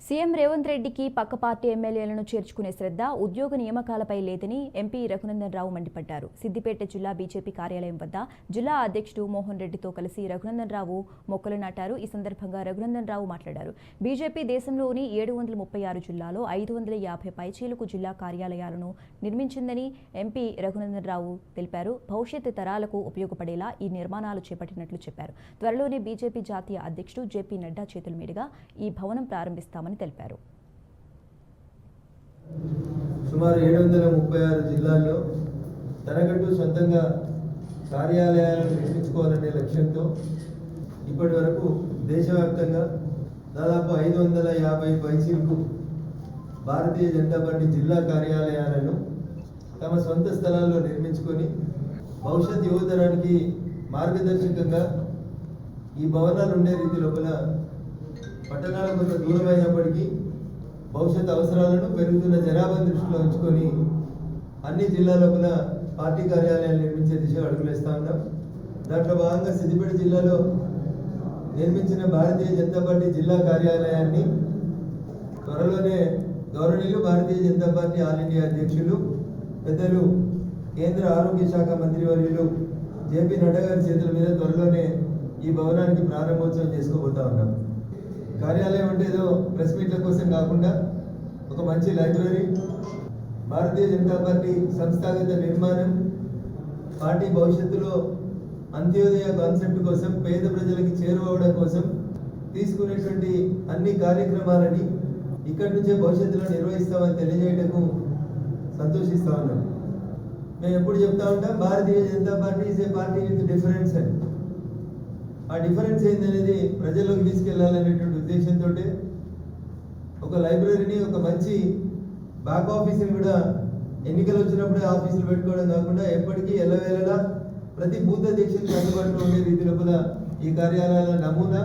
CM Revanth రెడ్డికి పక్క party ఎమ్మెల్యేలను చేర్చుకునే శ్రద్ధ ఉద్యోగ నియామకాలపై లేదని ఎంపీ రఘునందన్ రావు మండిపడ్డారు. సిద్దిపేట జిల్లా బీజేపీ కార్యాలయం వద్ద జిల్లా అధ్యక్షుడు మోహన్ రెడ్డితో కలిసి రఘునందన్ రావు మొక్కలు నాటారు. ఈ సందర్భంగా రఘునందన్ రావు మాట్లాడారు. బీజేపీ దేశంలోని 736 జిల్లాలో 550 పైచీలకు జిల్లా కార్యాలయాలను నిర్మించిందని ఎంపీ రఘునందన్ రావు తెలిపారు. భవిష్యత్ తరాలకు ఉపయోగపడేలా ఈ నిర్మాణాలు చేపట్టినట్లు చెప్పారు. త్వరలోనే బీజేపీ జాతీయ అధ్యక్షుడు జేపీ నడ్డా చేతుల మీదుగా ఈ భవనం ప్రారంభిస్తామని తెలిపారు. సుమారు 736 జిల్లాల్లో తనకంటూ సొంతంగా కార్యాలయాలను నిర్మించుకోవాలనే లక్ష్యంతో ఇప్పటి వరకు దేశవ్యాప్తంగా దాదాపు 550 పైచీలకు భారతీయ జనతా పార్టీ జిల్లా కార్యాలయాలను తమ సొంత స్థలాల్లో నిర్మించుకొని భవిష్యత్ యువతరానికి మార్గదర్శకంగా ఈ భవనాలు ఉండే రీతి లోపల పట్టణాలకు కొంత దూరమైనప్పటికీ భవిష్యత్ అవసరాలను పెరుగుతున్న జనాభాను దృష్టిలో ఉంచుకొని అన్ని జిల్లా లోపల పార్టీ కార్యాలయాలు నిర్మించే దిశగా అడుగులేస్తా ఉన్నాం. దాంట్లో భాగంగా సిద్దిపేట జిల్లాలో నిర్మించిన భారతీయ జనతా పార్టీ జిల్లా కార్యాలయాన్ని త్వరలోనే గౌరవనీయులు భారతీయ జనతా పార్టీ ఆల్ ఇండియా అధ్యక్షులు పెద్దలు కేంద్ర ఆరోగ్య శాఖ మంత్రివర్యులు జేపీ నడ్డా గారి చేతుల మీద త్వరలోనే ఈ భవనానికి ప్రారంభోత్సవం చేసుకోబోతా ఉన్నాం. కార్యాలయం అంటే ఏదో ప్రెస్ మీట్ల కోసం కాకుండా ఒక మంచి లైబ్రరీ, భారతీయ జనతా పార్టీ సంస్థాగత నిర్మాణం, పార్టీ భవిష్యత్తులో అంత్యోదయ కాన్సెప్ట్ కోసం పేద ప్రజలకి చేరువవడం కోసం తీసుకునేటువంటి అన్ని కార్యక్రమాలని ఇక్కడి నుంచే భవిష్యత్తులో నిర్వహిస్తామని తెలియజేయటకు సంతోషిస్తా ఉన్నాం. మేము ఎప్పుడు చెప్తా ఉంటాం, Bharatiya Janata Party is a party with difference అని. ఆ డిఫరెన్స్ ఏందనేది ప్రజల్లోకి తీసుకెళ్లాలనేటువంటి ఉద్దేశంతో ఒక లైబ్రరీని, ఒక మంచి బ్యాక్ ఆఫీసుని కూడా ఎన్నికలు వచ్చినప్పుడే ఆఫీసులు పెట్టుకోవడం కాకుండా ఎప్పటికీ ఎల్లవేళలా ప్రతి బూత్ అధ్యక్షునికి అందుబాటులో ఉండే రీతి లోపల ఈ కార్యాలయాల నమూనా